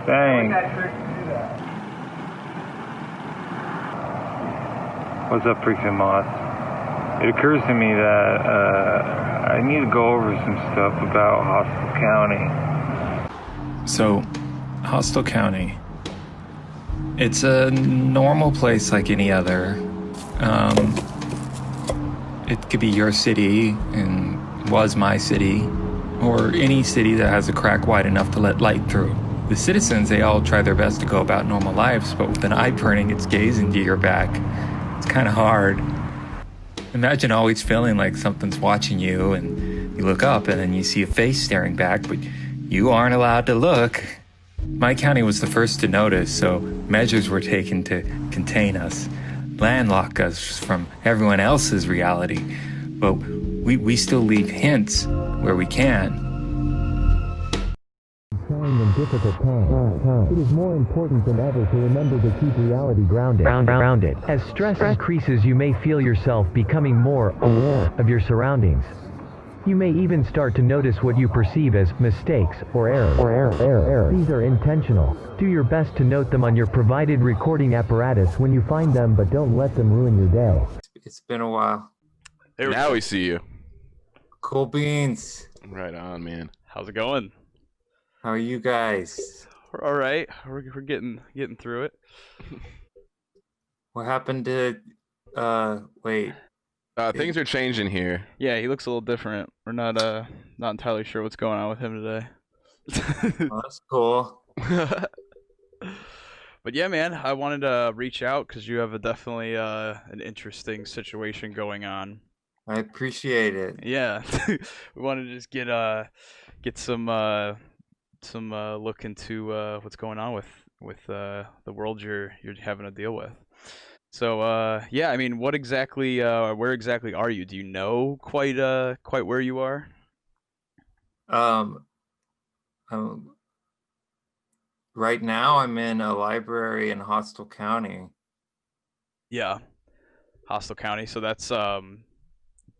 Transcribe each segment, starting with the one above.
Thanks. What's up, Freaks and Moss? It occurs to me that I need to go over some stuff about Hostile County. So, Hostile County. It's a normal place like any other. It could be your city, and was my city, or any city that has a crack wide enough to let light through. The citizens, they all try their best to go about normal lives, but with an eye turning its gaze into your back, it's kind of hard. Imagine always feeling like something's watching you, and you look up, and then you see a face staring back, but you aren't allowed to look. My county was the first to notice, so measures were taken to contain us, landlock us from everyone else's reality. But we still leave hints where we can. In difficult times, it is more important than ever to remember to keep reality grounded. As stress increases, you may feel yourself becoming more aware of your surroundings. You may even start to notice what you perceive as mistakes or errors. These are intentional. Do your best to note them on your provided recording apparatus when you find them, but don't let them ruin your day. It's been a while. Now we see you. Cool beans. Right on, man. How's it going? How are you guys? We're all right. We're getting through it. What happened to wait? Things are changing here. Yeah, he looks a little different. We're not entirely sure what's going on with him today. Oh, that's cool. But yeah, man, I wanted to reach out because you have definitely an interesting situation going on. I appreciate it. Yeah, we wanted to just get some look into what's going on with the world you're having to deal with. So yeah, I mean, what exactly where exactly are you? Do you know quite where you are? Right now I'm in a library in Hostile County. Yeah, Hostile County. So that's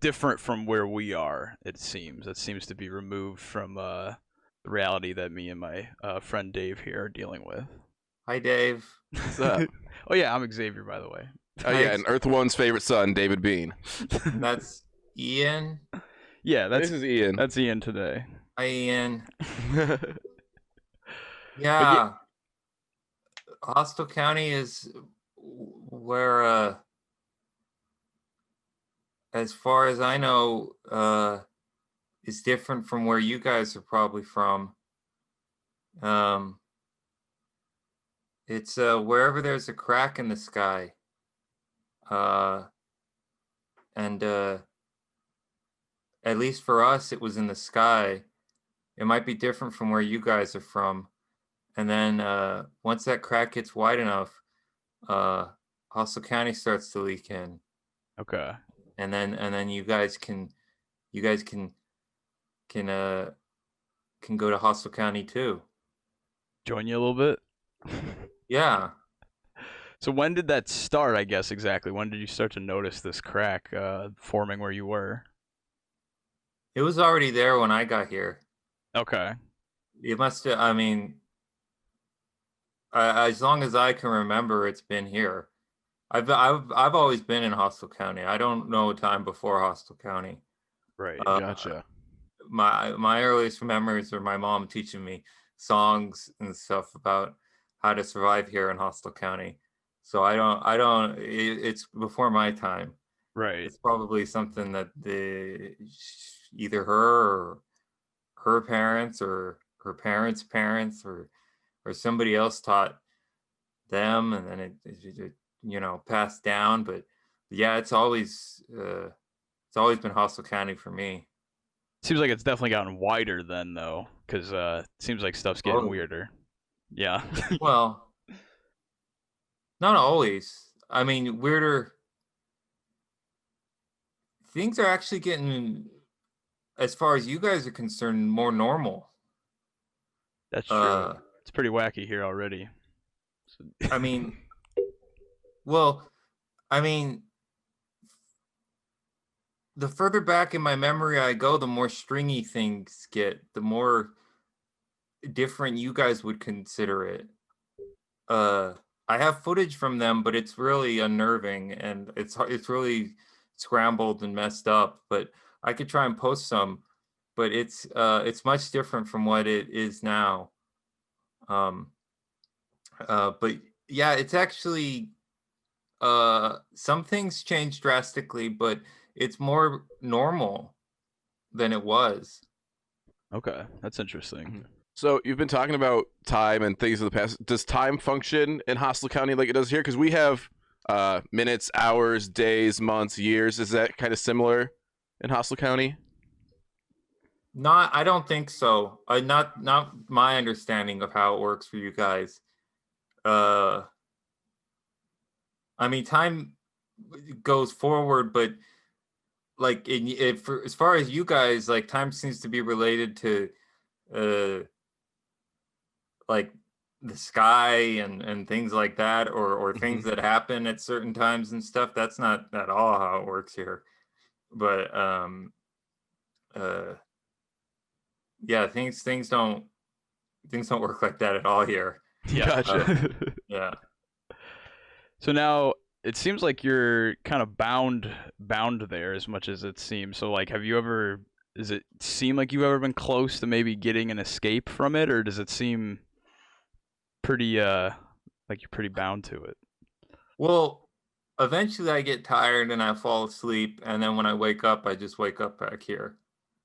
different from where we are. It seems to be removed from the reality that me and my friend Dave here are dealing with. Hi, Dave. What's up? Oh yeah, I'm Xavier, by the way. Oh yeah, and Earth One's favorite son, David Bean. That's Ian. Yeah, This is Ian. That's Ian today. Hi, Ian. Yeah. Hostile County is where, as far as I know, is different from where you guys are probably from. It's wherever there's a crack in the sky. And at least for us, it was in the sky. It might be different from where you guys are from. And then once that crack gets wide enough, Hostile County starts to leak in. Okay. And then you guys can go to Hostile County too. Join you a little bit. Yeah. So when did that start, I guess, exactly? When did you start to notice this crack forming where you were? It was already there when I got here. Okay. It must have, I mean, as long as I can remember, it's been here. I've always been in Hostile County. I don't know a time before Hostile County. Right. Gotcha. My earliest memories are my mom teaching me songs and stuff about how to survive here in Hostile County. So it's before my time. Right. It's probably something that either her or her parents or her parents' parents or somebody else taught them, and then it passed down. But yeah, it's always been Hostile County for me. Seems like it's definitely gotten wider then, though, because it seems like stuff's getting weirder. Yeah. Well, not always. I mean, weirder. Things are actually getting, as far as you guys are concerned, more normal. That's true. It's pretty wacky here already. I mean, well, I mean, the further back in my memory I go, the more stringy things get, the more different you guys would consider it. I have footage from them, but it's really unnerving and it's really scrambled and messed up. But I could try and post some, but it's much different from what it is now. But yeah, it's actually some things changed drastically, but it's more normal than it was. Okay, that's interesting. So you've been talking about time and things in the past. Does time function in Hostile County like it does here? Because we have minutes, hours, days, months, years. Is that kind of similar in Hostile County? Not, I don't think so. Not my understanding of how it works for you guys. I mean, time goes forward, but like as far as you guys, like time seems to be related to like the sky and things like that, or things that happen at certain times and stuff. That's not at all how it works here. But yeah, things don't work like that at all here. Yeah. Gotcha. Yeah. So now it seems like you're kind of bound there as much as it seems. So like, does it seem like you've ever been close to maybe getting an escape from it, or does it seem pretty like you're pretty bound to it? Well, eventually I get tired and I fall asleep, and then when I wake up, I just wake up back here.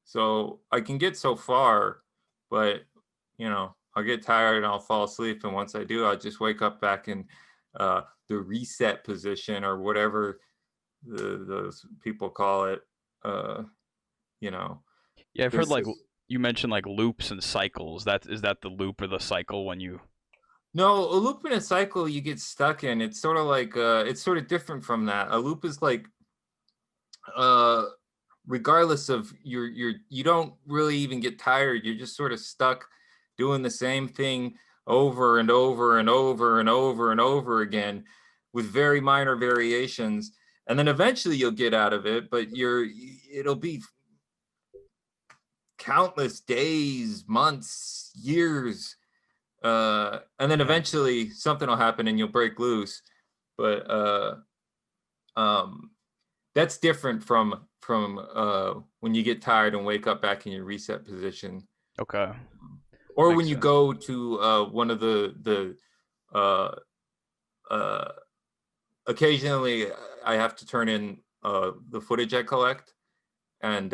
So I can get so far, but I'll get tired and I'll fall asleep, and once I do, I'll just wake up back in the reset position or whatever those people call it. Yeah, I've heard like This you mentioned like loops and cycles. Is that the loop or the cycle when you? No, a loop in a cycle you get stuck in. It's sort of like it's sort of different from that. A loop is like regardless of you don't really even get tired. You're just sort of stuck doing the same thing over and over and over and over and over again with very minor variations. And then eventually you'll get out of it, but it'll be countless days, months, years. And then eventually something will happen and you'll break loose. But that's different from when you get tired and wake up back in your reset position. Okay. Or Makes when you sense. go to one of the occasionally I have to turn in the footage I collect, and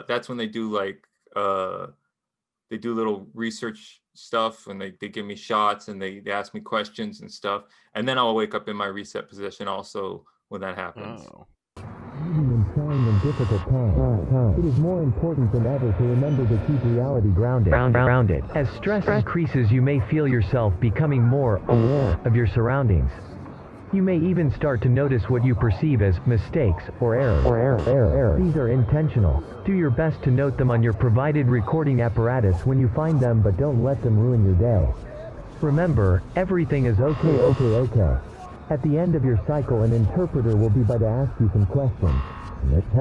that's when they do like they do little research stuff, and they give me shots and they ask me questions and stuff, and then I'll wake up in my reset position also when that happens. Oh. Even in trying and difficult times, it is more important than ever to remember to keep reality grounded. As stress increases, you may feel yourself becoming more aware of your surroundings. You may even start to notice what you perceive as mistakes or errors. These are intentional. Do your best to note them on your provided recording apparatus when you find them, but don't let them ruin your day. Remember, everything is okay. At the end of your cycle, an interpreter will be by to ask you some questions.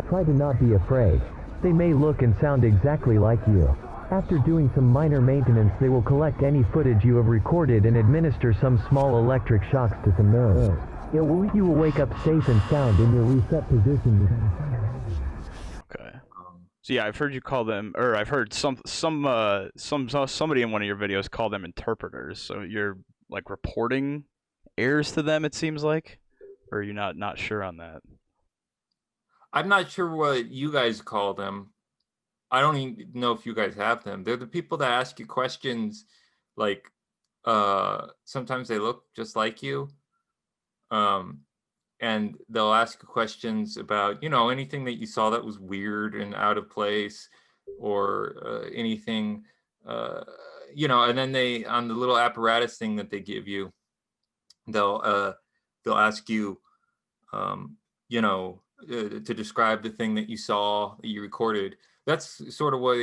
Try to not be afraid. They may look and sound exactly like you. After doing some minor maintenance, they will collect any footage you have recorded and administer some small electric shocks to some nerves. You will wake up safe and sound in your reset position. Okay. So yeah, I've heard you call them, or I've heard somebody in one of your videos call them interpreters. So you're like reporting errors to them, it seems like, or are you not sure on that? I'm not sure what you guys call them. I don't even know if you guys have them. They're the people that ask you questions, like sometimes they look just like you. And they'll ask you questions about, anything that you saw that was weird and out of place, or anything, and then they, on the little apparatus thing that they give you, they'll ask you, to describe the thing that you saw, that you recorded. That's sort of what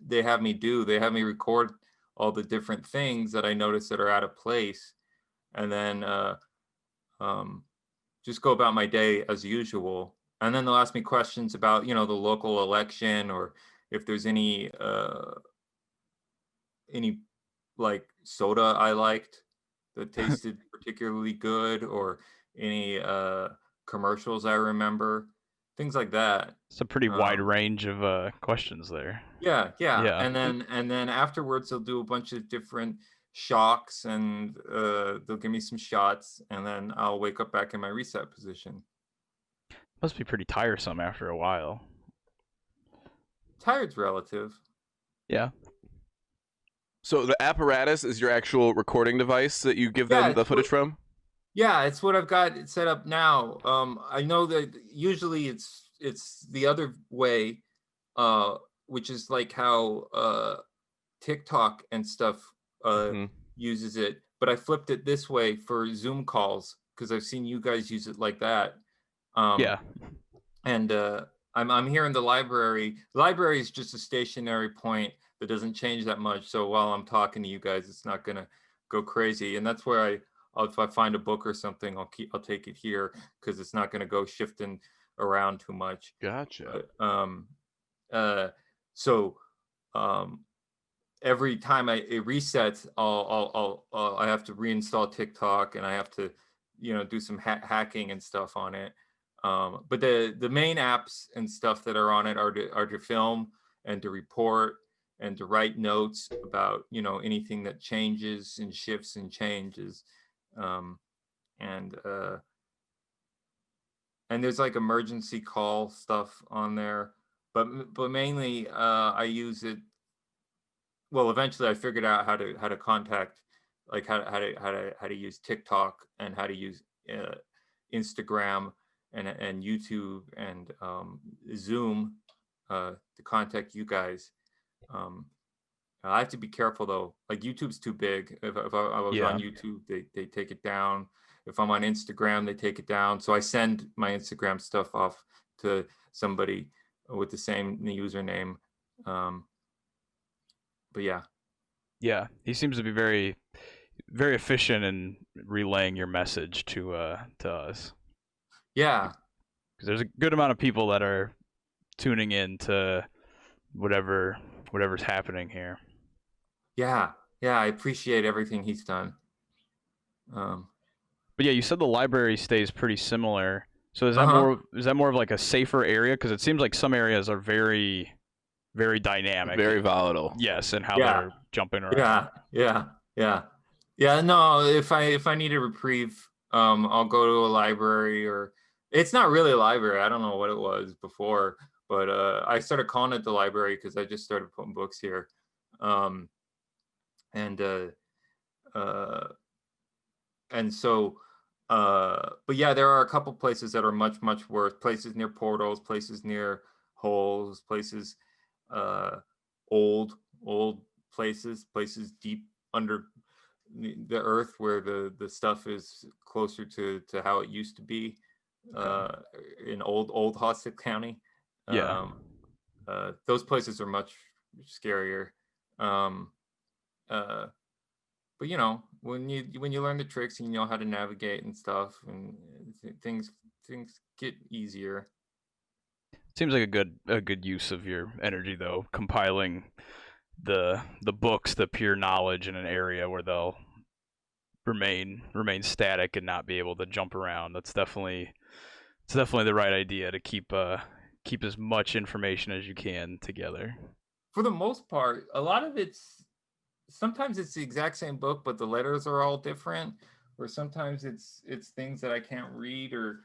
they have me do. They have me record all the different things that I notice that are out of place, and then just go about my day as usual. And then they'll ask me questions about, the local election, or if there's any any like soda I liked that tasted particularly good, or any commercials I remember, things like that. It's a pretty wide Um, range of questions there. yeah, yeah, Yeah. and then afterwards they'll do a bunch of different shocks, and they'll give me some shots, and then I'll wake up back in my reset position. Must be pretty tiresome after a while. Tired's relative. Yeah. So the apparatus is your actual recording device that you give Yeah, them the footage from? yeah, it's what I've got set up now. I know that usually it's the other way, uh, which is like how TikTok and stuff Mhm. uses it, but I flipped it this way for Zoom calls because I've seen you guys use it like that. Um, Yeah. and I'm here in the library. The library is just a stationary point that doesn't change that much. So while I'm talking to you guys, it's not gonna go crazy. And that's where if I find a book or something, I'll take it here because it's not gonna go shifting around too much. Gotcha. But, uh, so um, every time it resets, I have to reinstall TikTok, and I have to, do some hacking and stuff on it. But the main apps and stuff that are on it are to film and to report and to write notes about anything that changes and shifts and changes, um, and there's like emergency call stuff on there, but mainly I use it. Well, eventually I figured out how to contact, like how to use TikTok, and how to use uh, Instagram, and YouTube, and Zoom, to contact you guys. Um, I have to be careful though. Like YouTube's too big. If I was on Yeah. YouTube, they take it down. If I'm on Instagram, they take it down. So I send my Instagram stuff off to somebody with the same username. Um, but yeah. Yeah. He seems to be very, very efficient in relaying your message to us. Yeah, Because there's a good amount of people that are tuning in to whatever's happening here. yeah, yeah. I appreciate everything he's done. Um, But yeah, you said the library stays pretty similar. So uh-huh. is that more of like a safer area? Because it seems like some areas are very, very dynamic. Very volatile. Yes, and how Yeah, they're jumping around. yeah, yeah, yeah, yeah. No, if I need a reprieve, I'll go to a library, or it's not really a library. I don't know what it was before, but I started calling it the library because I just started putting books here. Um, and uh, and so but yeah, there are a couple places that are much worse, places near portals, places near holes, places uh old old places deep under the earth, where the stuff is closer to how it used to be, Okay. uh in old Hostet County. Yeah. um those places are much scarier. um uh but when you learn the tricks, and you know how to navigate and stuff, and things get easier. Seems like a good use of your energy though, compiling the books, the pure knowledge in an area where they'll remain static and not be able to jump around. It's definitely the right idea to keep as much information as you can together. For the most part, a lot of it's sometimes it's the exact same book, but the letters are all different, or sometimes it's things that I can't read or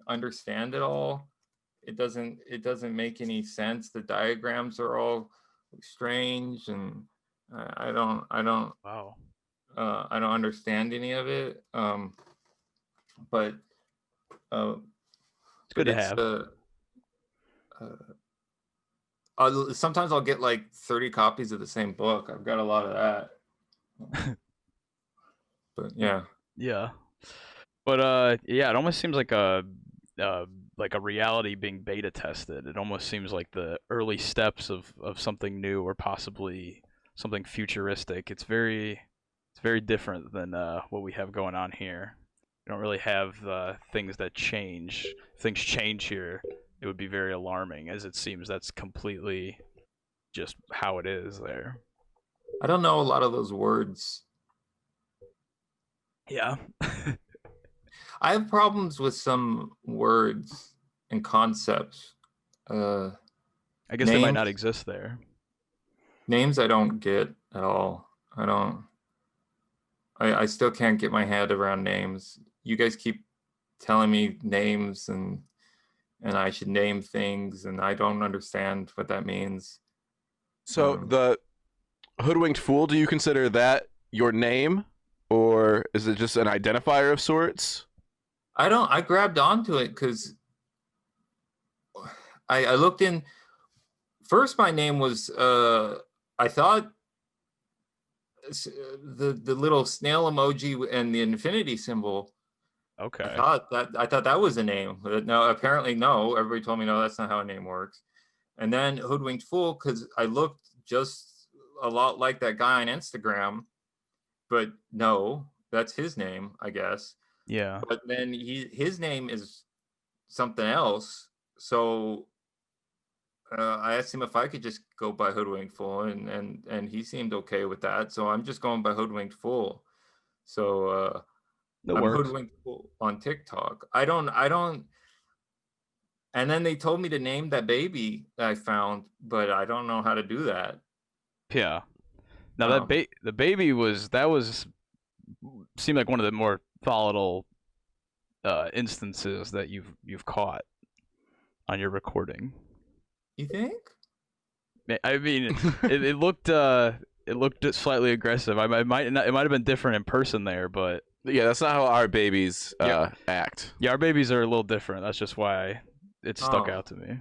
understand at all. It doesn't make any sense. The diagrams are all strange, and Wow. I don't understand any of it. But uh, It's good but to it's have. uh, sometimes I'll get like 30 copies of the same book. I've got a lot of that. But yeah. Yeah. But yeah, it almost seems uh like a reality being beta tested. It almost seems like the early steps of something new, or possibly something futuristic. It's very different than what we have going on here. We don't really have things that change. If things change here, it would be very alarming, as it seems that's completely just how it is there. I don't know a lot of those words. Yeah. I have problems with some words and concepts. I guess they might Names, not exist there. names I don't get at all. I don't. I still can't get my head around names. You guys keep telling me names and I should name things, and I don't understand what that means. So Um, the Hoodwinked Fool, do you consider that your name, or is it just an identifier of sorts? I don't. I grabbed onto it because I looked in. First, my name was. I thought the little snail emoji and the infinity symbol. Okay. I thought that was a name. But no, apparently no. Everybody told me no, that's not how a name works. And then Hoodwinked Fool, because I looked just a lot like that guy on Instagram, but no, that's his name, I guess. Yeah. But then his name is something else. So I asked him if I could just go by Hoodwinked Fool, and he seemed okay with that. So I'm just going by Hoodwinked Fool. So That I'm works. Hoodwinked Fool on TikTok. I don't. And then they told me to name that baby that I found, but I don't know how to do that. Yeah. Now Um, the baby was seemed like one of the more volatile instances that you've caught on your recording. you think? I mean, it looked slightly aggressive. It might not, it might have been different in person there, but Yeah, that's not how our babies Yeah. act. yeah, our babies are a little different. That's just why it stuck Oh, out to me.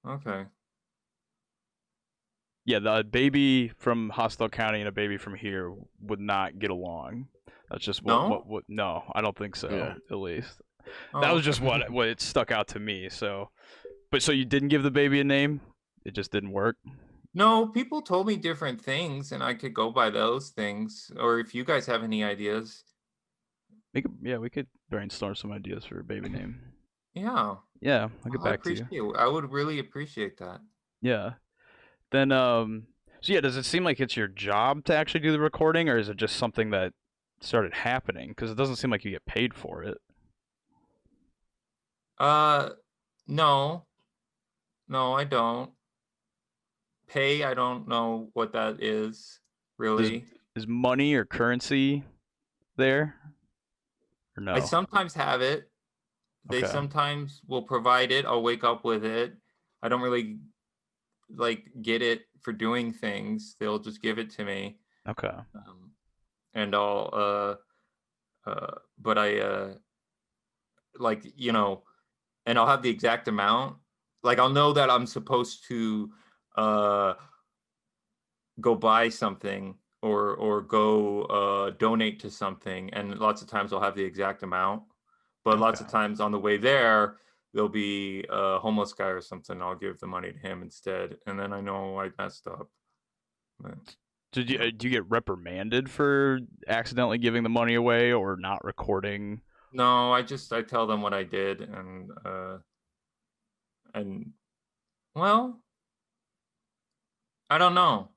okay. Yeah, the baby from Hostile County and a baby from here would not get along. That's just No? what no, I don't think so, Yeah. at least. That Oh, was okay. just what it stuck out to me. So, but so you didn't give the baby a name? It just didn't work. No, people told me different things, and I could go by those things. Or if you guys have any ideas, Yeah, we could brainstorm some ideas for a baby name. yeah, Yeah, I'll get I back to you. appreciate. I would really appreciate that. Yeah. Then so yeah, does it seem like it's your job to actually do the recording, or is it just something that started happening? Because it doesn't seem like you get paid for it. Uh, no, no, I don't. Pay, I don't know what that is, Does really. is money or currency there or I no? sometimes have it. They Okay. sometimes will provide it. I'll wake up with it. I don't really like get it for doing things. They'll just give it to me. Okay. And I'll but I like, and I'll have the exact amount. Like I'll know that I'm supposed to uh go buy something or go donate to something, and lots of times I'll have the exact amount. But lots Okay. of times on the way there, there'll be a homeless guy or something. I'll give the money to him instead, and then I know I messed up. But, Do you get reprimanded for accidentally giving the money away or not recording? no, I tell them what I did, and well, I don't know.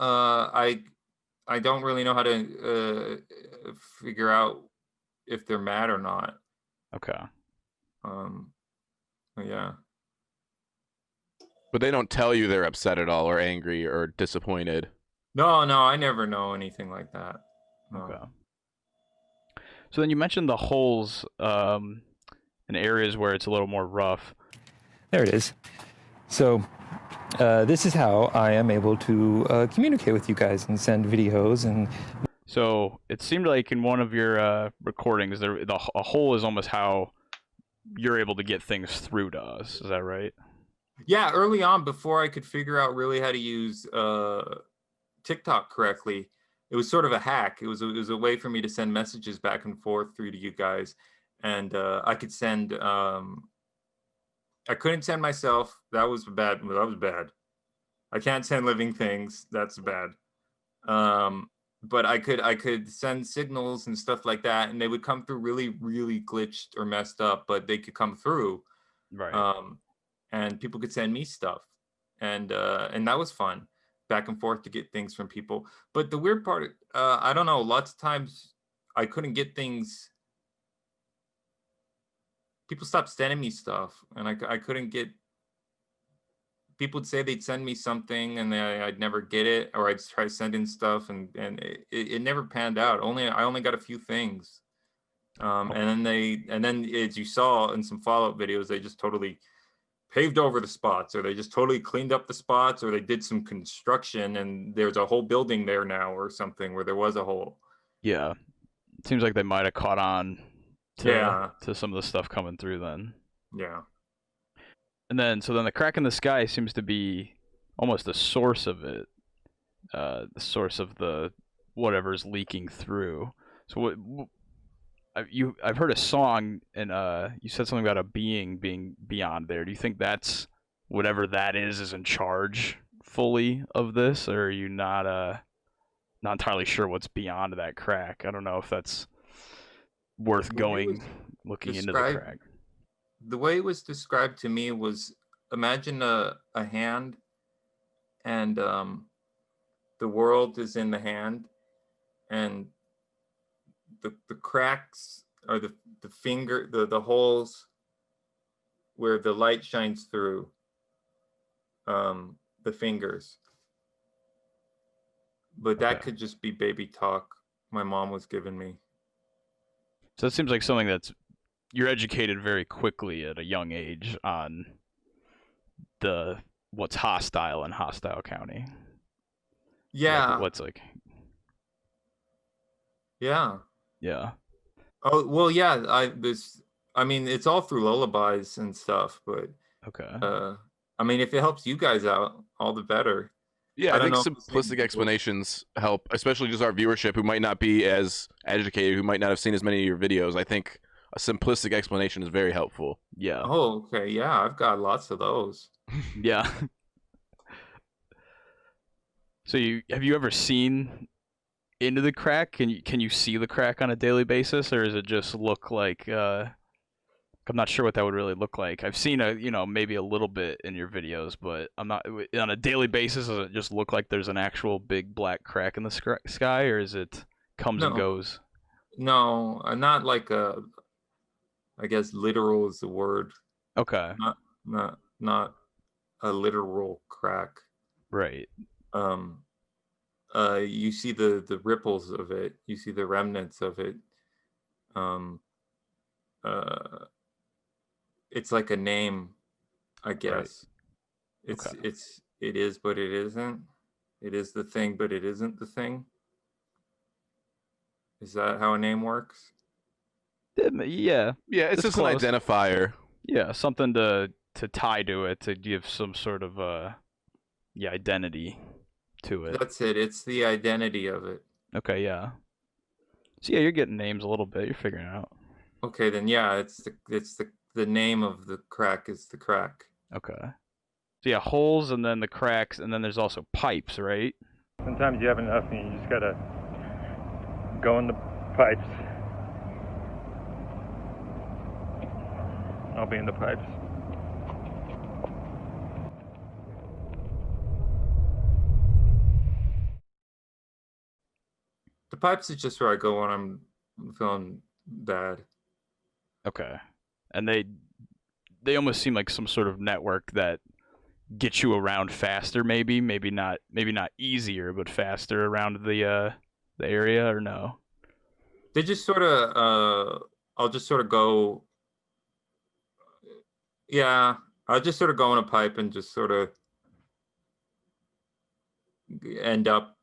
I don't really know how to figure out if they're mad or not. Okay. Um, yeah. But they don't tell you they're upset at all or angry or disappointed. No, no, I never know anything like that. No. Okay. So then you mentioned the holes in areas where it's a little more rough. There it is. So this is how I am able to communicate with you guys and send videos. And So it seemed like in one of your recordings, a hole is almost how you're able to get things through to us. Is that right? Yeah, early on, before I could figure out really how to use TikTok correctly, it was sort of a hack. It was a way for me to send messages back and forth through to you guys, and I could send. I couldn't send myself. That was bad. That was bad. I can't send living things. That's bad. But I could send signals and stuff like that, and they would come through really, really glitched or messed up, but they could come through. Right. And people could send me stuff, and that was fun, back and forth to get things from people. But the weird part, I don't know, lots of times I couldn't get things. People stopped sending me stuff, and I couldn't get. People would say they'd send me something, and I'd never get it, or I'd try sending stuff, and it never panned out. I only got a few things, and then as you saw in some follow-up videos, they just totally paved over the spots, or they just totally cleaned up the spots, or they did some construction, and there's a whole building there now, or something where there was a hole. Yeah. It seems like they might have caught on Yeah. to some of the stuff coming through then. Yeah. And then the crack in the sky seems to be almost the source of it, the source of the whatever's leaking through. So I've heard a song, and you said something about a being being beyond there. Do you think that's whatever that is in charge fully of this, or are you not entirely sure what's beyond that crack? I don't know if that's worth looking into the crack. The way it was described to me was, imagine a hand, and the world is in the hand, and the cracks are the finger, the holes where the light shines through the fingers. But that could just be baby talk my mom was giving me. So it seems like something that's, you're educated very quickly at a young age on what's hostile in Hostile County. Yeah. What's like. Yeah. Yeah. Oh well, yeah. I mean, it's all through lullabies and stuff, but okay. I mean, if it helps you guys out, all the better. Yeah, I think simplistic explanations help, especially just our viewership who might not be as educated, who might not have seen as many of your videos. I think a simplistic explanation is very helpful. Yeah. Oh, okay. Yeah, I've got lots of those. Yeah. So have you ever seen into the crack? Can you see the crack on a daily basis, or does it just look like I'm not sure what that would really look like. I've seen maybe a little bit in your videos, but I'm not on a daily basis. Does it just look like there's an actual big black crack in the sky, or is it comes and goes? No, not like I guess literal is the word. Okay. Not a literal crack. Right. You see the ripples of it. You see the remnants of it. It's like a name, I guess. Right. It is, but it isn't. It is the thing, but it isn't the thing. Is that how a name works? Yeah. Yeah, it's just close. An identifier. Yeah, something to tie to it, to give some sort of identity to it. That's it. It's the identity of it. Okay, yeah. So yeah, you're getting names a little bit. You're figuring it out. Okay, then yeah, it's the name of the crack is the crack. Okay. So yeah, holes, and then the cracks, and then there's also pipes, right? Sometimes you have enough and you just gotta go in the pipes. I'll be in the pipes. The pipes is just where I go when I'm feeling bad. Okay. And they almost seem like some sort of network that gets you around faster, maybe not easier, but faster around the area, or no? They just sort of I'll just sort of go Yeah, I'll just sort of go in a pipe and just sort of end up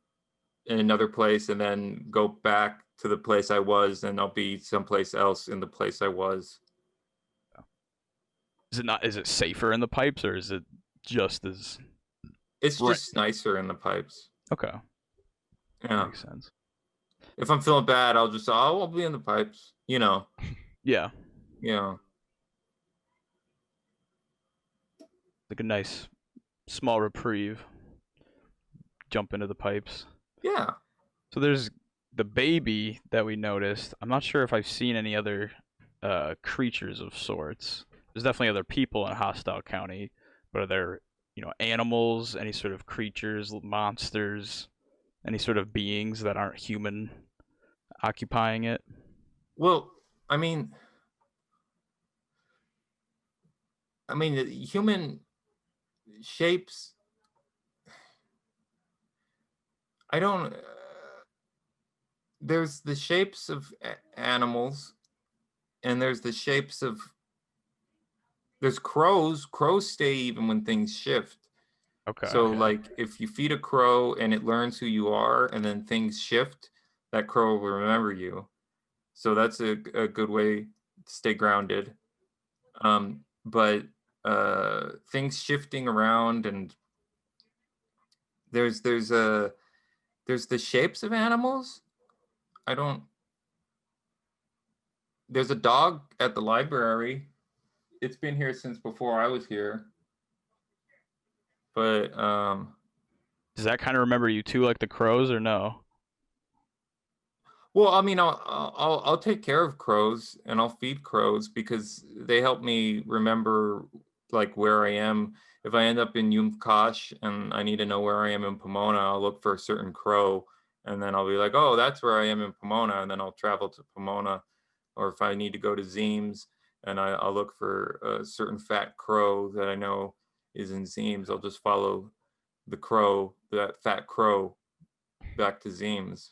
in another place and then go back to the place I was, and I'll be someplace else in the place I was. Is it safer in the pipes, or is it just as It's right? just nicer in the pipes. Okay, Yeah. makes sense. If I'm feeling bad, I'll be in the pipes, Yeah. you know. Like a nice small reprieve. Jump into the pipes. Yeah. So there's the baby that we noticed. I'm not sure if I've seen any other creatures of sorts. There's definitely other people in Hostile County, but are there, animals, any sort of creatures, monsters, any sort of beings that aren't human occupying it? Well, I mean, the human shapes. I don't. There's the shapes of animals, and there's the shapes of. There's crows. Crows stay even when things shift. Okay. So, like, if you feed a crow and it learns who you are, and then things shift, that crow will remember you. So that's a good way to stay grounded. But things shifting around, and there's the shapes of animals. I don't. There's a dog at the library. It's been here since before I was here. But does that kind of remember you too, like the crows, or no? well, I'll take care of crows and I'll feed crows because they help me remember like where I am. If I end up in Yumkash and I need to know where I am in Pomona, I'll look for a certain crow and then I'll be like, oh, that's where I am in Pomona, and then I'll travel to Pomona. Or if I need to go to Zeems and I'll look for a certain fat crow that I know is in Zeems, I'll just follow that fat crow, back to Zeems.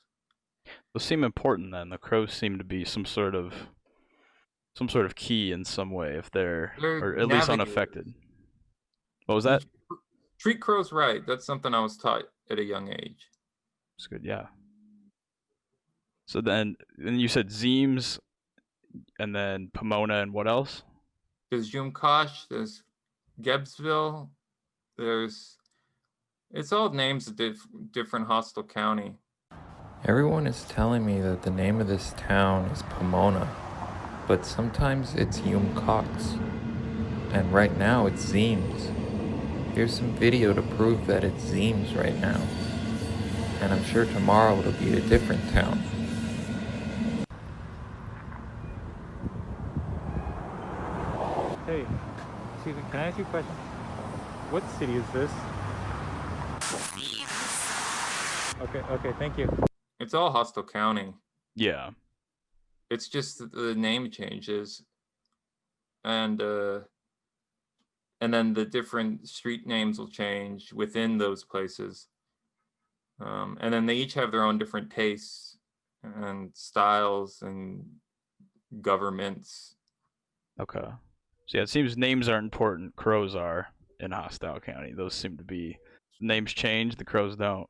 Those seem important then. The crows seem to be some sort of key in some way, if they're They're or at least navigators. unaffected. What was that? Treat crows right. That's something I was taught at a young age. It's good, yeah. So then you said Zeems, and then Pomona, and what else? There's Yumkash, there's Gebsville, it's all names of different Hostile County. Everyone is telling me that the name of this town is Pomona, but sometimes it's Cox, and right now it's Zeems. Here's some video to prove that it's Zeems right now, and I'm sure tomorrow it'll be a different town. Hey, excuse me, can I ask you a question? What city is this? Okay, thank you. It's all Hostile County. Yeah. It's just that the name changes, and then the different street names will change within those places. And then they each have their own different tastes and styles and governments. Okay. So yeah, it seems names are important. Crows are in Hostile County. Those seem to be names change. The crows don't.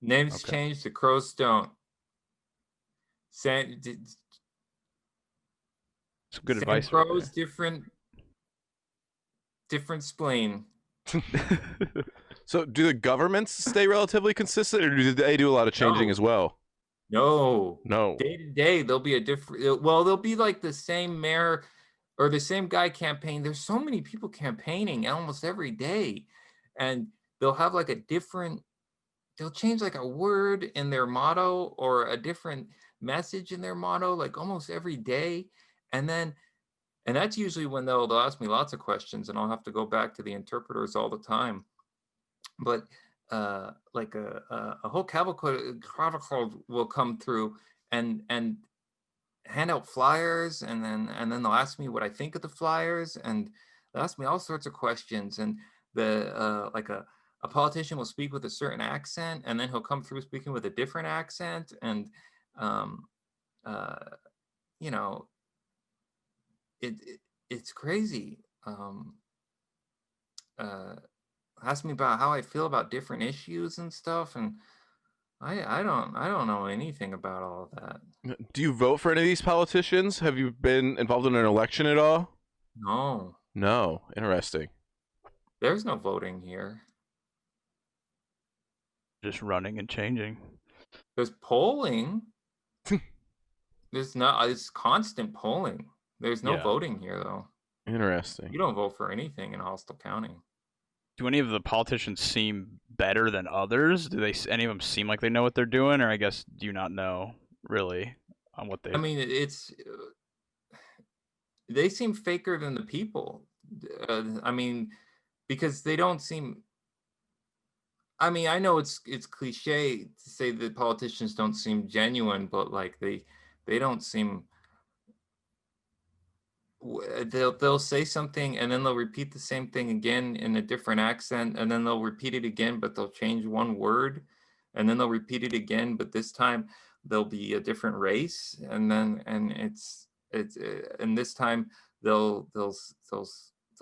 Names change, the crows don't. Some good advice. Crows, right, different spleen. So do the governments stay relatively consistent, or do they do a lot of changing as well? No. No. Day to day, there'll be there'll be like the same mayor or the same guy campaign. There's so many people campaigning almost every day, and they'll have like they'll change like a word in their motto or a different message in their motto like almost every day. And that's usually when they'll ask me lots of questions and I'll have to go back to the interpreters all the time. But like a whole cavalcade will come through and hand out flyers, and then they'll ask me what I think of the flyers, and they'll ask me all sorts of questions. And the like a politician will speak with a certain accent, and then he'll come through speaking with a different accent, and you know, it's crazy. ask me about how I feel about different issues and stuff, and I don't know anything about all of that. Do you vote for any of these politicians? Have you been involved in an election at all? No, No. Interesting. there's no voting here. Just running and changing. There's polling. There's not. It's constant polling. There's no Yeah. voting here though. Interesting. You don't vote for anything in Hostile County. Do any of the politicians seem better than others? Do they any of them seem like they know what they're doing, or I guess do you not know really on what they? I mean, it's they seem faker than the people. I mean, because they don't seem. I mean, I know it's cliche to say that politicians don't seem genuine, but like they don't seem. They'll say something and then they'll repeat the same thing again in a different accent, and then they'll repeat it again, but they'll change one word, and then they'll repeat it again, but this time they'll be a different race, and then it's and this time they'll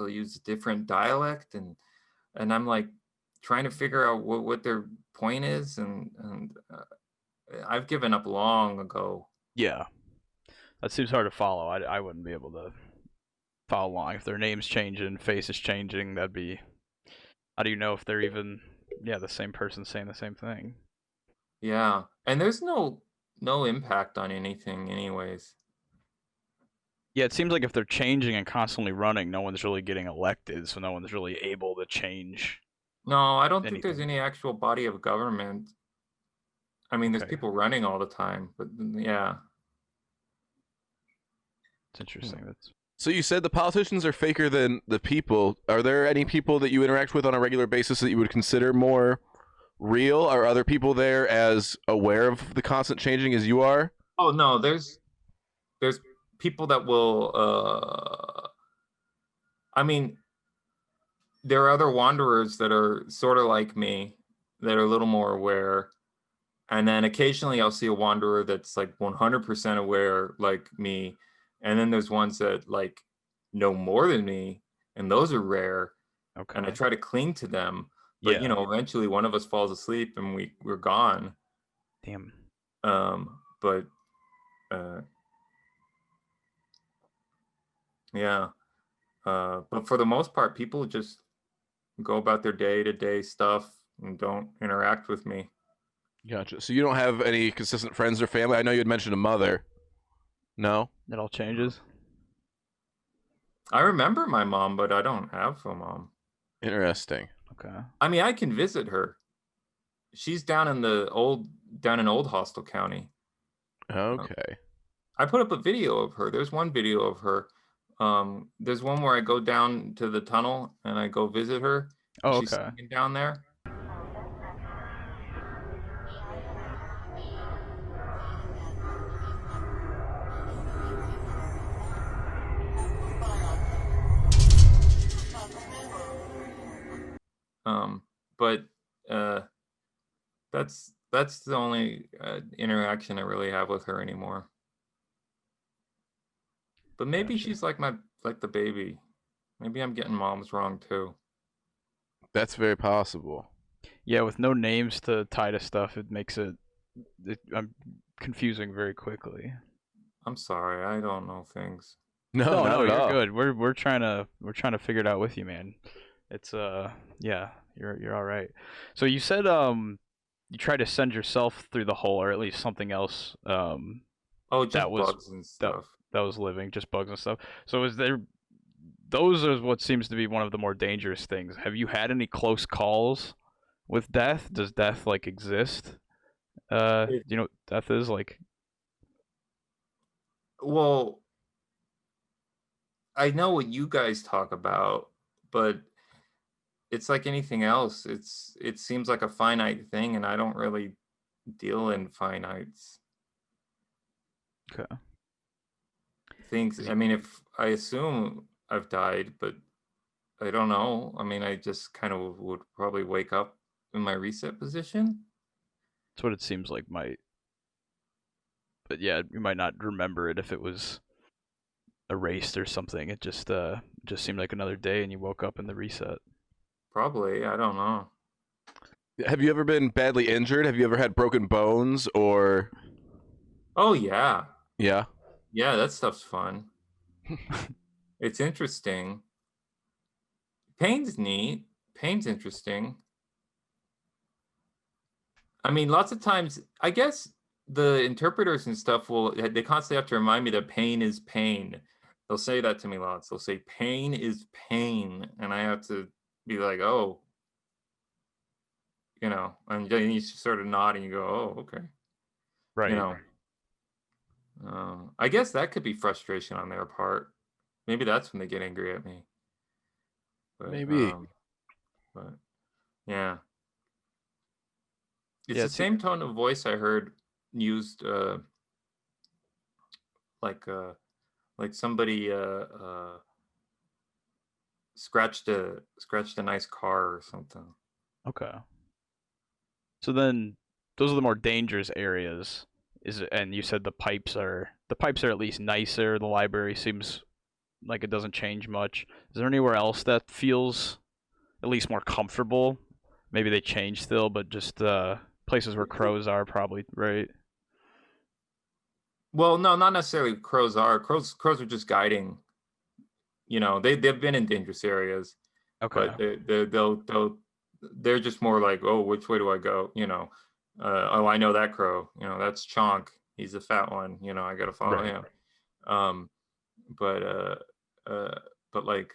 use a different dialect, and I'm like trying to figure out what their point is, and I've given up long ago. Yeah, that seems hard to follow. I wouldn't be able to follow along if their name's changing, face is changing. That'd be. How do you know if they're even the same person saying the same thing? Yeah, and there's no impact on anything anyways. Yeah, it seems like if they're changing and constantly running, no one's really getting elected, so no one's really able to change. No, I don't think there's Anything. any actual body of government. I mean, there's Okay. people running all the time, but yeah. It's interesting. That's So you said the politicians are faker than the people. Are there any people that you interact with on a regular basis that you would consider more real? Are other people there as aware of the constant changing as you are? Oh no, there's people that will I mean, there are other wanderers that are sort of like me, that are a little more aware. And then occasionally I'll see a wanderer that's like 100% aware like me. And then there's ones that like know more than me, and those are rare. okay. And I try to cling to them, but Yeah. eventually one of us falls asleep and we're gone. Damn. But yeah. But for the most part, people just go about their day-to-day stuff and don't interact with me. Gotcha. So you don't have any consistent friends or family? I know you had mentioned a mother. No? It all changes. I remember my mom, but I don't have a mom. Interesting. Okay. I mean, I can visit her. She's down in old Hostile County. Okay. I put up a video of her. There's one video of her. There's one where I go down to the tunnel and I go visit her. Oh, She's okay. sitting down there. But that's the only interaction I really have with her anymore. But maybe Gotcha. she's like the baby. Maybe I'm getting moms wrong too. That's very possible. Yeah, with no names to tie to stuff, it makes it I'm confusing very quickly. I'm sorry, I don't know things. No, No, not at you're all. good. We're trying to figure it out with you, man. It's yeah, you're all right. So you said you try to send yourself through the hole, or at least something else Oh, just that was bugs and stuff. that was living, just bugs and stuff. So is there those are what seems to be one of the more dangerous things. Have you had any close calls with death? Does death like exist? Do you know what death is like? Well, I know what you guys talk about, but it's like anything else. It seems like a finite thing, and I don't really deal in finites Okay. things. I mean, if I assume I've died, but I don't know. I mean, I just kind of would probably wake up in my reset position. That's what it seems like might. But yeah, you might not remember it if it was erased or something. It just seemed like another day, and you woke up in the reset. Probably. I don't know. Have you ever been badly injured? Have you ever had broken bones or? Oh yeah. Yeah. Yeah, that stuff's fun. It's interesting. Pain's neat. Pain's interesting. I mean, lots of times, I guess the interpreters and stuff they constantly have to remind me that pain is pain. They'll say that to me lots. They'll say pain is pain. And I have to be like, oh, and then you sort of nod and you go, oh, okay. Right. I guess that could be frustration on their part. Maybe that's when they get angry at me. But, Maybe. but yeah. It's Yeah, the same tone of voice I heard used like somebody scratched a nice car or something. Okay. So then, those are the more dangerous areas. And you said the pipes are at least nicer. The library seems like it doesn't change much. Is there anywhere else that feels at least more comfortable? Maybe they change still, but just places where crows are probably, right? Well, no, not necessarily crows are. Crows are just guiding. They've been in dangerous areas, Okay. but they're just more like, oh, which way do I go? Oh, I know that crow. That's Chonk. He's the fat one. I gotta follow Right. him. But like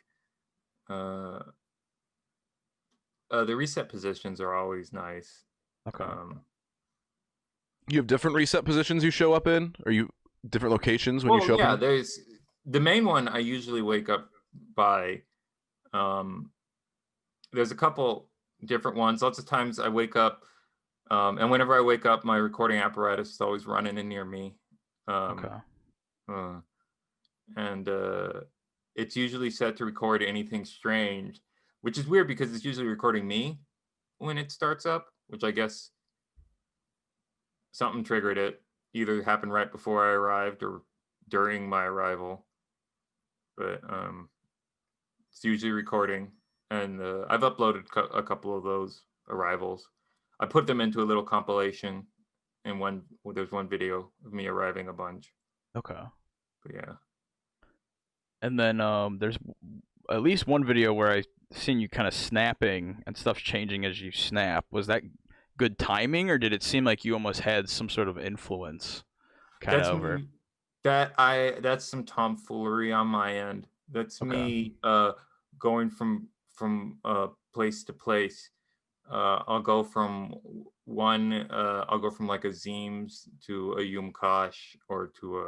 the reset positions are always nice. Okay. You have different reset positions you show up in, or you different locations when you show up in? There's the main one I usually wake up by. There's a couple different ones. Lots of times I wake up, and whenever I wake up, my recording apparatus is always running in near me. Okay. And it's usually set to record anything strange, which is weird because it's usually recording me when it starts up, which I guess something triggered it. Either happened right before I arrived or during my arrival. But it's usually recording, and I've uploaded a couple of those arrivals. I put them into a little compilation, and there's one video of me arriving a bunch. Okay. But yeah. And then there's at least one video where I seen you kind of snapping and stuff changing as you snap. Was that good timing, or did it seem like you almost had some sort of influence kind of over? That's some tomfoolery on my end. That's Okay. me going from place to place. I'll go from like a Zeems to a Yumkosh or to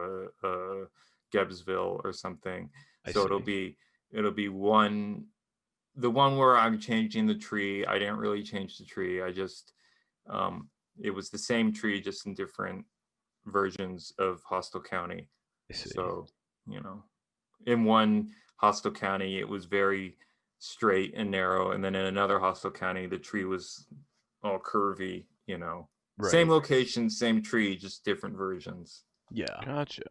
a Gebsville or something. So it'll be the one where I'm changing the tree. I didn't really change the tree. I just it was the same tree, just in different versions of Hostile County. So, in one Hostile County, it was very straight and narrow, and then in another Hostile County, the tree was all curvy. Right. Same location, same tree, just different versions. Yeah. Gotcha.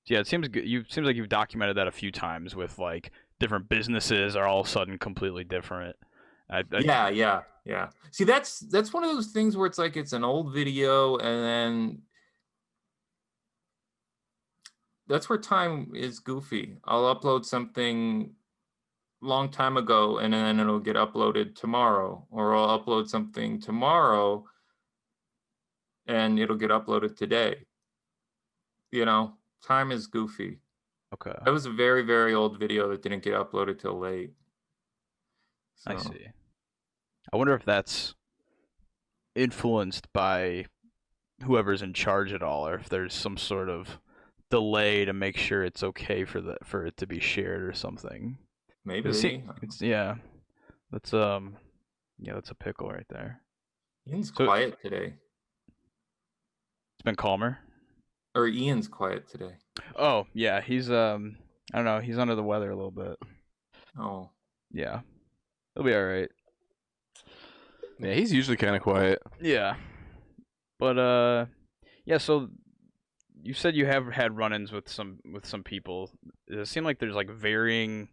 Yeah, it seems good. Seems like you've documented that a few times with like different businesses are all of a sudden completely different. Yeah. See, that's one of those things where it's like it's an old video, and then that's where time is goofy. I'll upload something long time ago, and then it'll get uploaded tomorrow, or I'll upload something tomorrow and it'll get uploaded today. Time is goofy. Okay. That was a very, very old video that didn't get uploaded till late. I see. I wonder if that's influenced by whoever's in charge at all, or if there's some sort of delay to make sure it's okay for it to be shared or something. Maybe. That's a pickle right there. Ian's quiet today. It's been calmer. Or Ian's quiet today. Oh yeah, he's I don't know, he's under the weather a little bit. Oh. Yeah. He'll be all right. Yeah, he's usually kind of quiet. Yeah. But yeah, so you said you have had run-ins with some people. Does it seem like there's like varying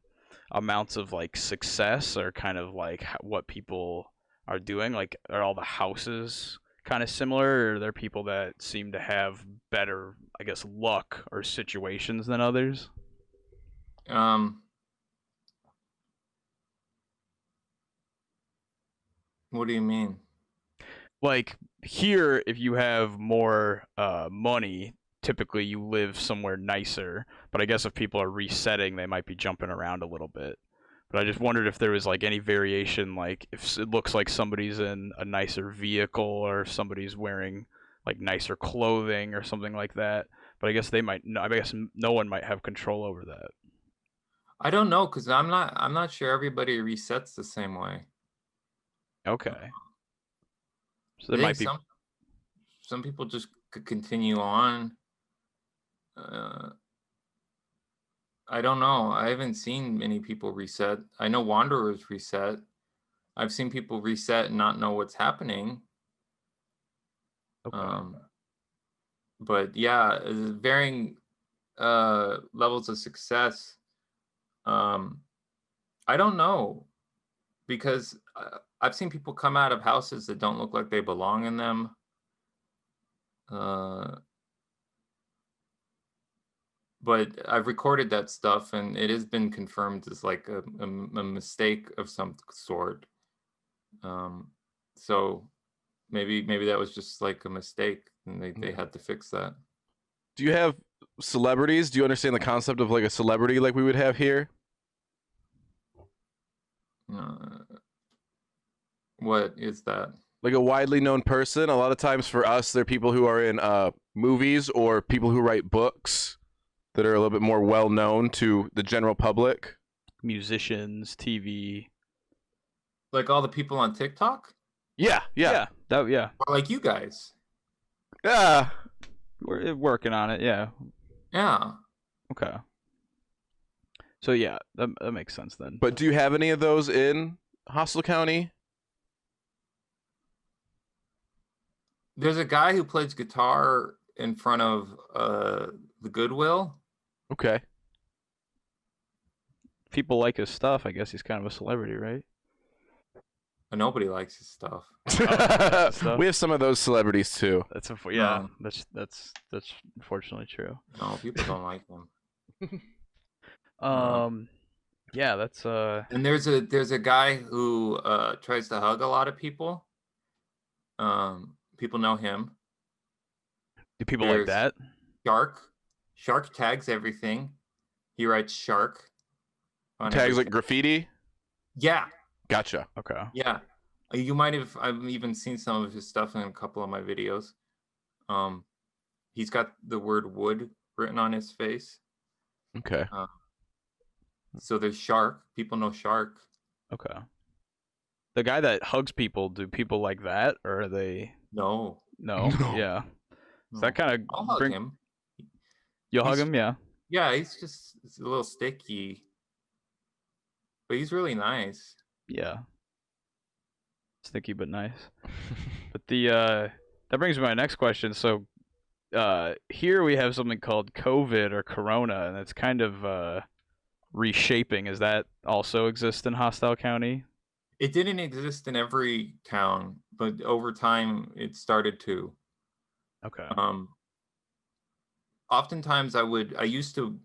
amounts of like success, or kind of like what people are doing? Like, are all the houses kind of similar, or are there people that seem to have better, I guess, luck or situations than others? Um, what do you mean? Like here, if you have more money, typically you live somewhere nicer. But I guess if people are resetting, they might be jumping around a little bit. But I just wondered if there was like any variation, like if it looks like somebody's in a nicer vehicle, or if somebody's wearing like nicer clothing or something like that. But I guess they might. I guess no one might have control over that. I don't know, because I'm not sure everybody resets the same way. Okay. So I there think might be. some people just could continue on. I don't know. I haven't seen many people reset. I know Wanderers reset. I've seen people reset and not know what's happening. Okay. But yeah, varying levels of success. I don't know, because I've seen people come out of houses that don't look like they belong in them. But I've recorded that stuff, and it has been confirmed as like a mistake of some sort. So maybe that was just like a mistake, and they had to fix that. Do you have celebrities? Do you understand the concept of like a celebrity like we would have here? What is that? Like a widely known person. A lot of times for us, they're people who are in movies, or people who write books that are a little bit more well known to the general public. Musicians, TV. Like all the people on TikTok? Yeah. Or like you guys? Yeah. We're working on it. Yeah. Yeah. Okay. So yeah, that makes sense then. But do you have any of those in Hostile County? There's a guy who plays guitar in front of the Goodwill. Okay. People like his stuff. I guess he's kind of a celebrity, right? Nobody likes his stuff. We have some of those celebrities too. That's that's unfortunately true. No, people don't like him. Yeah, that's And there's a guy who tries to hug a lot of people. People know him. Do people like that? Shark tags everything. He writes shark on Tags everything. like graffiti? Yeah. Gotcha. Okay. Yeah. You might have, I've even seen some of his stuff in a couple of my videos. He's got the word wood written on his face. Okay. So there's shark. People know shark. Okay. The guy that hugs people, do people like that, or are they? No. No. Yeah. No. So that kind of I'll hug him. You'll hug him, yeah. Yeah, it's a little sticky, but he's really nice. Yeah. Sticky but nice. But that brings me to my next question. So here we have something called COVID or Corona, and it's kind of reshaping. Does that also exist in Hostile County? It didn't exist in every town, but over time it started to. Okay. Oftentimes I used to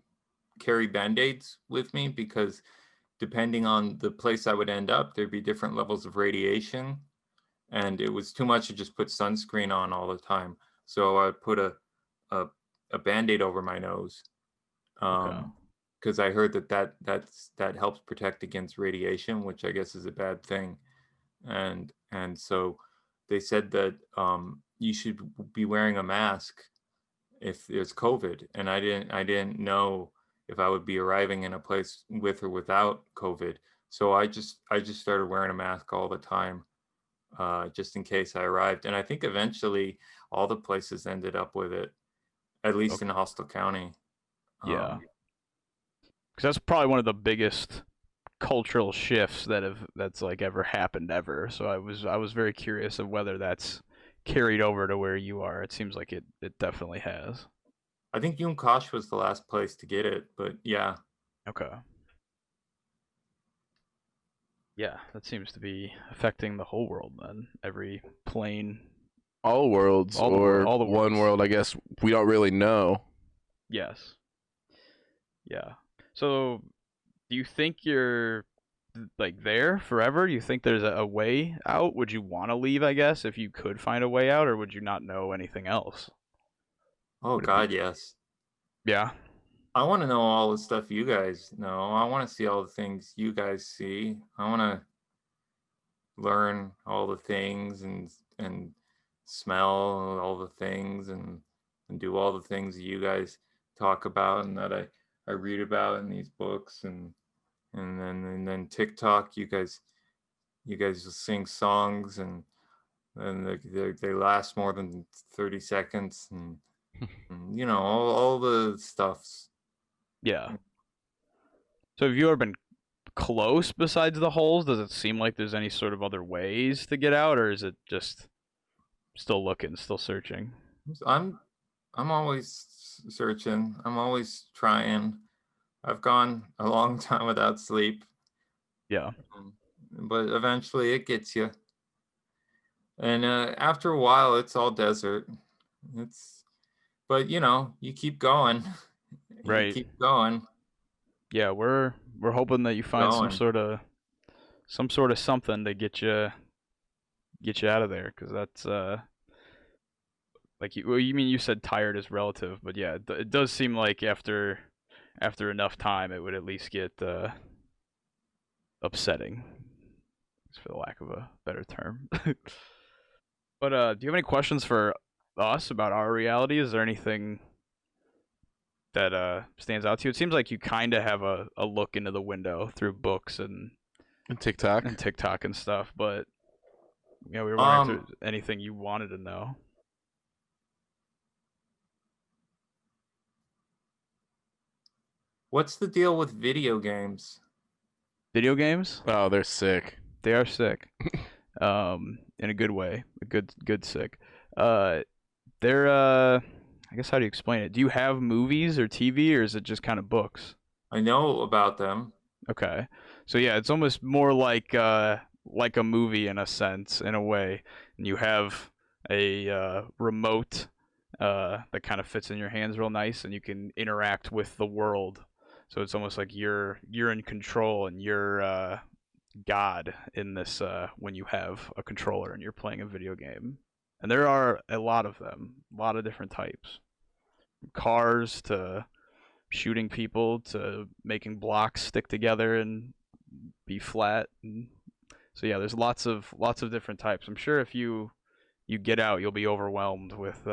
carry Band-Aids with me, because depending on the place I would end up, there'd be different levels of radiation, and it was too much to just put sunscreen on all the time. So I put a Band-Aid over my nose, because I heard that helps protect against radiation, which I guess is a bad thing, and so they said that you should be wearing a mask if there's COVID, and I didn't know if I would be arriving in a place with or without COVID. So I just started wearing a mask all the time, just in case I arrived. And I think eventually all the places ended up with it, at least in Hostile County. Yeah. Because that's probably one of the biggest cultural shifts that's like ever happened ever. So I was very curious of whether that's carried over to where you are. It seems like it definitely has. I think Yunkosh was the last place to get it, but yeah. Okay. Yeah, that seems to be affecting the whole world then. Every plane. All worlds All the or all the one worlds. world, I guess we don't really know. Yes. Yeah. So, do you think you're like there forever? Do you think there's a way out? Would you want to leave, I guess, if you could find a way out, or would you not know anything else? Oh Would it be? God, yes. Yeah. I want to know all the stuff you guys know. I want to see all the things you guys see. I want to learn all the things and smell all the things and do all the things that you guys talk about and that I read about in these books and then TikTok. You guys just sing songs and they last more than 30 seconds and you know all the stuffs. Yeah. So, have you ever been close besides the holes? Does it seem like there's any sort of other ways to get out, or is it just still looking, still searching? I'm always searching. I'm always trying. I've gone a long time without sleep, Yeah. but eventually it gets you. And after a while, it's all desert. It's, but you know, you keep going. You Right. keep going, Yeah, we're hoping that you find some going. sort of something to get you out of there, because that's like you mean you said tired is relative, but yeah, it does seem like after enough time it would at least get upsetting, for the lack of a better term. But do you have any questions for us about our reality? Is there anything that stands out to you? It seems like you kind of have a look into the window through books and TikTok. TikTok and stuff, but yeah, we were wondering if there's anything you wanted to know. What's the deal with video games? Video games? Oh, they're sick. They are sick. In a good way. A good sick. They're I guess how do you explain it? Do you have movies or TV, or is it just kind of books? I know about them. Okay. So yeah, it's almost more like a movie in a sense, in a way. And you have a remote that kind of fits in your hands real nice, and you can interact with the world. So it's almost like you're in control and you're God in this when you have a controller and you're playing a video game. And there are a lot of them, a lot of different types. From cars to shooting people to making blocks stick together and be flat. And so yeah, there's lots of different types. I'm sure if you get out, you'll be overwhelmed with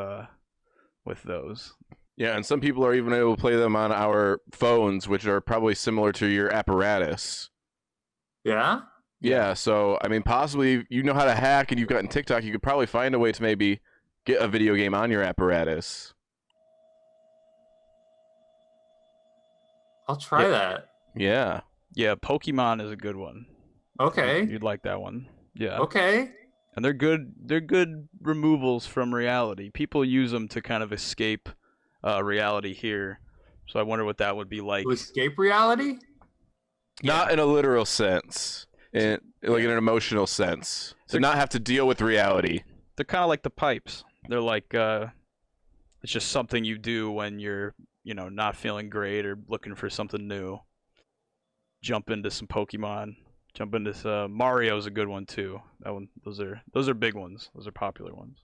those. Yeah, and some people are even able to play them on our phones, which are probably similar to your apparatus. Yeah? Yeah, so I mean, possibly you know how to hack and you've gotten TikTok, you could probably find a way to maybe get a video game on your apparatus. I'll try Yeah. that. Yeah. Yeah, Pokemon is a good one. Okay. You'd like that one. Yeah. Okay. And they're good removals from reality. People use them to kind of escape reality here. So I wonder what that would be like. To escape reality? Not in a literal sense, in like in an emotional sense. To not have to deal with reality. They're kind of like the pipes. They're like it's just something you do when you're, not feeling great or looking for something new. Jump into some Pokemon. Jump into some Mario's a good one too. That one, those are big ones. Those are popular ones.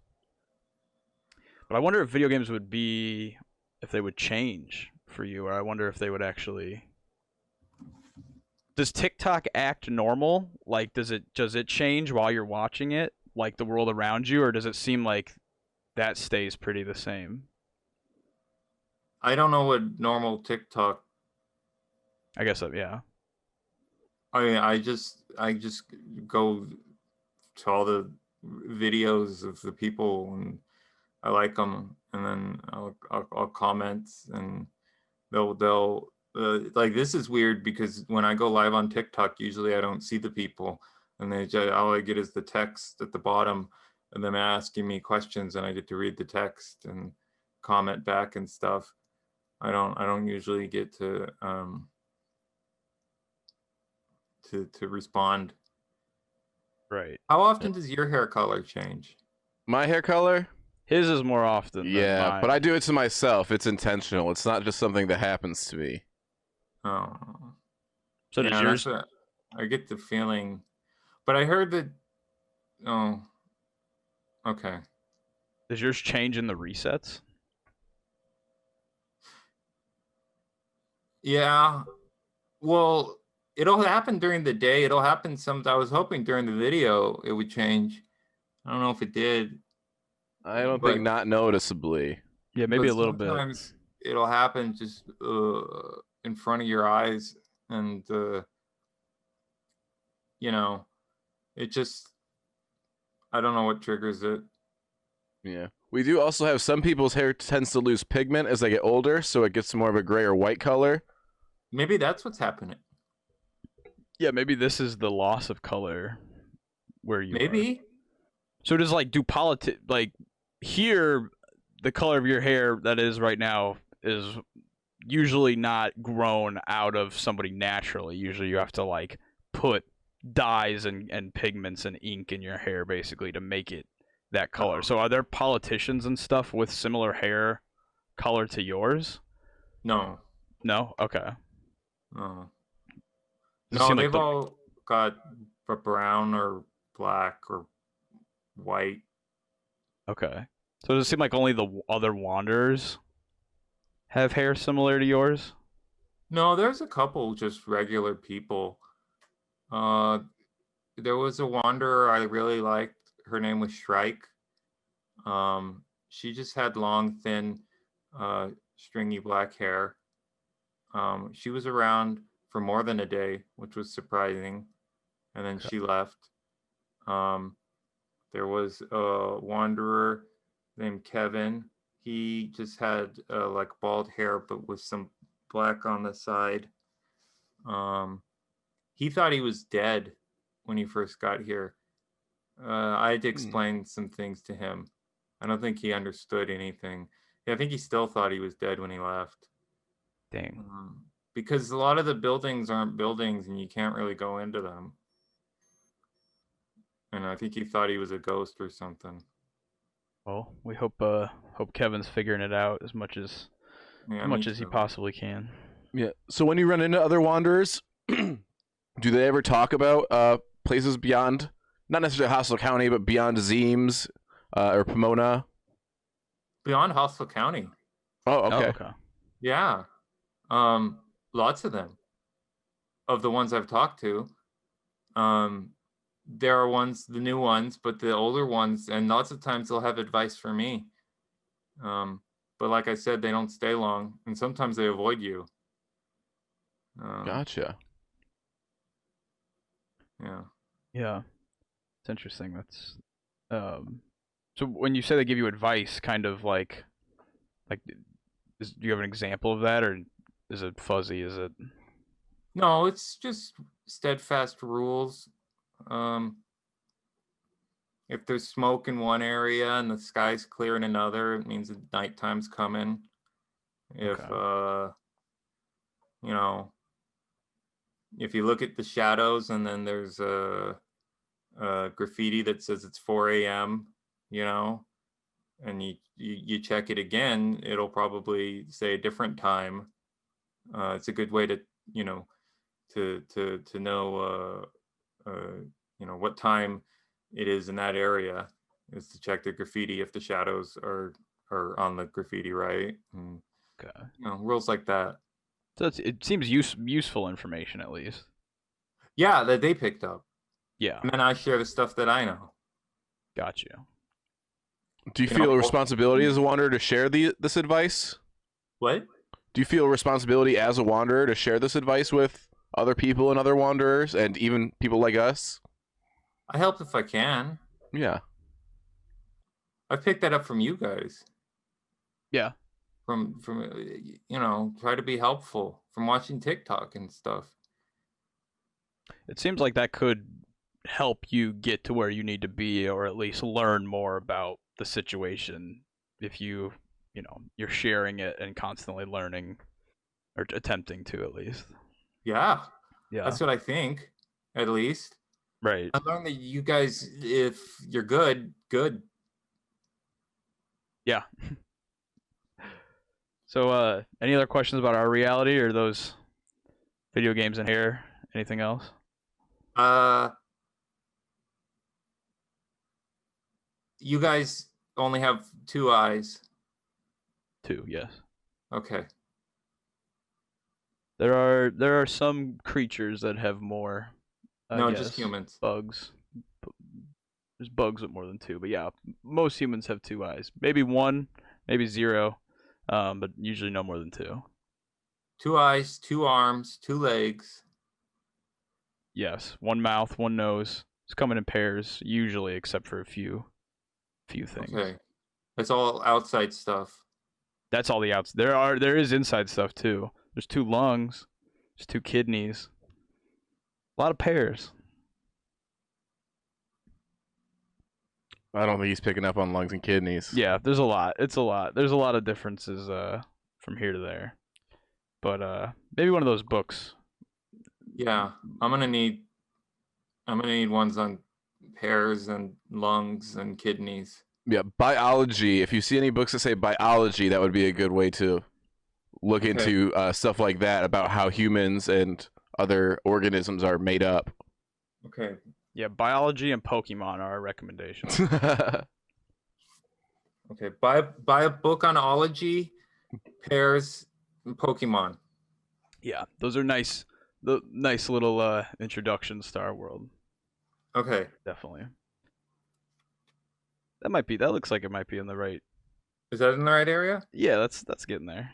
But I wonder if video games would be, if they would change for you, or I wonder if they would actually. Does TikTok act normal? Like, does it change while you're watching it, like the world around you, or does it seem like that stays pretty the same? I don't know what normal TikTok. I guess so, yeah. I mean, I just go to all the videos of the people and I like them, and then I'll comment, and they'll like, this is weird because when I go live on TikTok, usually I don't see the people, and all I get is the text at the bottom, and them asking me questions, and I get to read the text and comment back and stuff. I don't usually get to respond. Right. How often does your hair color change? My hair color? His is more often than Yeah, mine. but I do it to myself. It's intentional. It's not just something that happens to me. Oh, So yeah, does yours? I get the feeling, but I heard that. Oh, okay. Does yours change in the resets? Yeah. Well, it'll happen during the day. It'll happen I was hoping during the video it would change. I don't know if it did, I don't but think not noticeably. Yeah, maybe a little bit. sometimes it'll happen just in front of your eyes, and you know, it just I don't know what triggers it. Yeah. We do also have some people's hair tends to lose pigment as they get older, so it gets more of a gray or white color. Maybe that's what's happening. Yeah, maybe this is the loss of color where you are. Maybe. So does like here the color of your hair that is right now is usually not grown out of somebody naturally. Usually you have to like put dyes and pigments and ink in your hair basically to make it that color. So are there politicians and stuff with similar hair color to yours? No. No? Okay. No. Does it No, seem they've like all got brown or black or white. Okay. So does it seem like only the other wanderers have hair similar to yours? No, there's a couple just regular people. There was a wanderer I really liked. Her name was Shrike. She just had long, thin, stringy black hair. She was around for more than a day, which was surprising, and then she left. There was a wanderer named Kevin. He just had like bald hair, but with some black on the side. He thought he was dead when he first got here. I had to explain some things to him. I don't think he understood anything. Yeah, I think he still thought he was dead when he left. Dang. Because a lot of the buildings aren't buildings and you can't really go into them. And I think he thought he was a ghost or something. Well, we hope Kevin's figuring it out as much as he possibly can. Yeah. So when you run into other wanderers, do they ever talk about places beyond, not necessarily Hostel County, but beyond Zeems or Pomona? Beyond Hostel County. Oh, okay. Oh, okay. Yeah. Lots of them. Of the ones I've talked to. There are the new ones, but the older ones, and lots of times they'll have advice for me. But like I said, they don't stay long, and sometimes they avoid you. Gotcha. Yeah. Yeah. It's interesting. That's so when you say they give you advice, kind of like do you have an example of that, or is it fuzzy? Is it? No, it's just steadfast rules. If there's smoke in one area and the sky's clear in another, it means that nighttime's coming. If you know, if you look at the shadows and then there's a graffiti that says it's 4 a.m., you know, and you check it again, it'll probably say a different time. It's a good way to, you know, to know you know, what time it is in that area, is to check the graffiti if the shadows are on the graffiti, right? And, Okay. you know, rules like that. So it seems useful information at least. Yeah, that they picked up. Yeah. And then I share the stuff that I know. Got you. Do you feel a responsibility as a wanderer to share this advice? What? Do you feel a responsibility as a wanderer to share this advice with other people and other wanderers and even people like us? I help if I can. Yeah. I picked that up from you guys. Yeah. From you know, try to be helpful from watching TikTok and stuff. It seems like that could help you get to where you need to be, or at least learn more about the situation if you you're sharing it and constantly learning, or attempting to at least. Yeah, Yeah. that's what I think, at least. Right. As long as you guys, if you're good. Yeah. So, any other questions about our reality or those video games in here? Anything else? You guys only have 2 eyes. 2, yes. Okay. There are some creatures that have more. No, guess. just humans. Bugs. There's bugs with more than 2, but yeah, most humans have 2 eyes. Maybe 1, maybe 0, but usually no more than 2. 2 eyes, 2 arms, 2 legs. Yes, 1 mouth, 1 nose. It's coming in pairs usually, except for a few things. Okay. That's all outside stuff. That's all the outs. There is inside stuff too. There's 2 lungs. There's 2 kidneys. A lot of pairs. I don't think he's picking up on lungs and kidneys. Yeah, there's a lot. It's a lot. There's a lot of differences from here to there. But maybe one of those books. Yeah, I'm gonna need ones on pairs and lungs and kidneys. Yeah, biology. If you see any books that say biology, that would be a good way to look Okay. into stuff like that about how humans and other organisms are made up. Okay. Yeah, biology and Pokemon are our recommendations. Okay. Buy a book on ology, pairs, and Pokemon. Yeah, those are nice little introductions to our world. Okay. Definitely. That looks like it might be in the right. Is that in the right area? Yeah, that's getting there.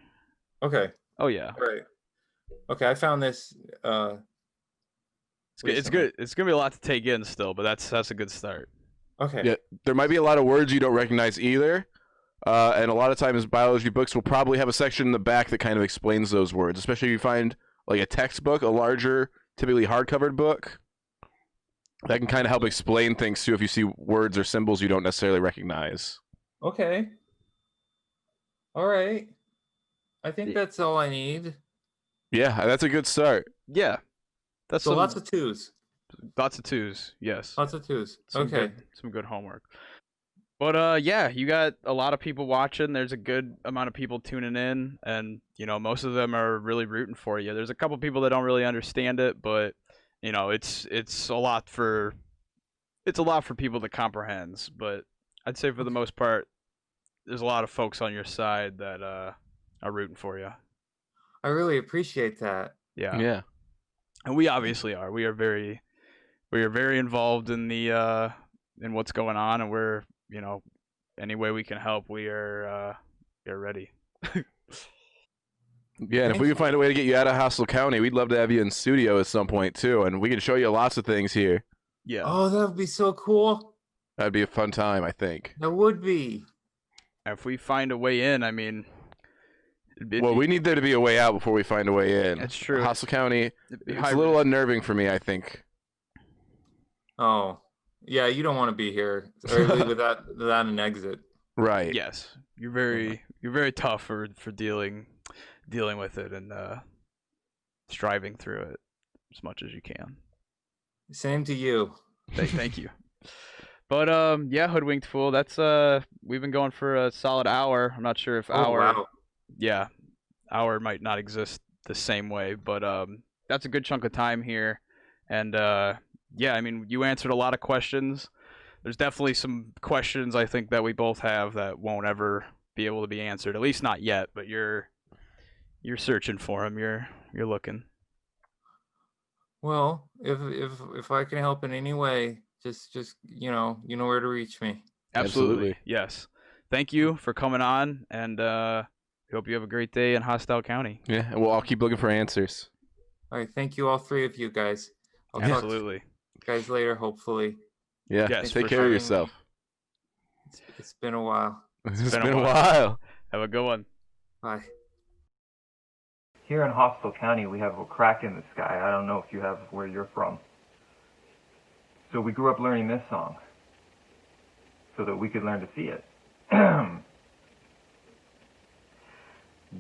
Okay. Oh yeah. All right. Okay, I found this. It's good. It's gonna be a lot to take in still, but that's a good start. Okay. Yeah, there might be a lot of words you don't recognize either. And a lot of times biology books will probably have a section in the back that kind of explains those words, especially if you find like a textbook, a larger, typically hardcovered book. That can kind of help explain things too if you see words or symbols you don't necessarily recognize. Okay. All right. I think that's all I need. Yeah, that's a good start. Yeah. That's So lots of 2s. Lots of 2s, yes. Lots of 2s. Some Okay. some good homework. But yeah, you got a lot of people watching. There's a good amount of people tuning in, and most of them are really rooting for you. There's a couple people that don't really understand it, but it's a lot for people to comprehend. But I'd say for the most part, there's a lot of folks on your side that are rooting for you. I really appreciate that. Yeah. Yeah. And we obviously are. We are very involved in the in what's going on, and we're any way we can help, we are ready. Yeah, and if we can find a way to get you out of Hostile County, we'd love to have you in studio at some point too, and we can show you lots of things here. Yeah. Oh, that would be so cool. That'd be a fun time, I think. That would be. If we find a way in, I mean. Well, we need there to be a way out before we find a way in. That's true. Hostile County, it's a little unnerving for me, I think. Oh, yeah, you don't want to be here or without an exit. Right. Yes, you're very tough for dealing with it and striving through it as much as you can. Same to you. Thank you. But yeah, Hoodwinked Fool. That's we've been going for a solid hour. I'm not sure if Wow. Yeah, hour might not exist the same way, but that's a good chunk of time here. And yeah, I mean, you answered a lot of questions. There's definitely some questions I think that we both have that won't ever be able to be answered, at least not yet. But you're searching for them. You're looking. Well, if I can help in any way, just you know where to reach me. Absolutely. Yes. Thank you for coming on, and hope you have a great day in Hostile County. Yeah, and we'll all keep looking for answers. All right, thank you all 3 of you guys. I'll Absolutely. talk to you guys later, hopefully. Yeah, Yes, take for care of sure. yourself. It's been a while. It's been been a a while. Have a good one. Bye. Here in Hostile County, we have a crack in the sky. I don't know if you have where you're from. So we grew up learning this song so that we could learn to see it.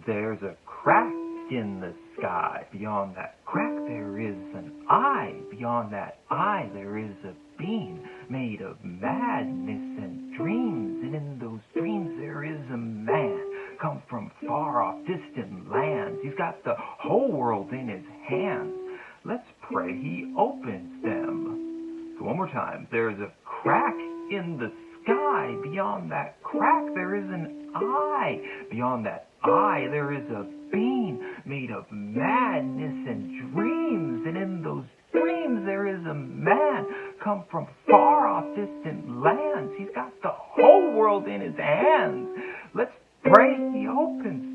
there's a crack in the sky. Beyond that crack there is an eye. Beyond that eye there is a being made of madness and dreams. And in those dreams there is a man come from far off distant lands. He's got the whole world in his hands. Let's pray he opens them. So one more time. There's a crack in the sky. Beyond that crack there is an eye. Beyond that eye there is a being made of madness and dreams. And in those dreams there is a man come from far off distant lands. He's got the whole world in his hands. Let's pray he opens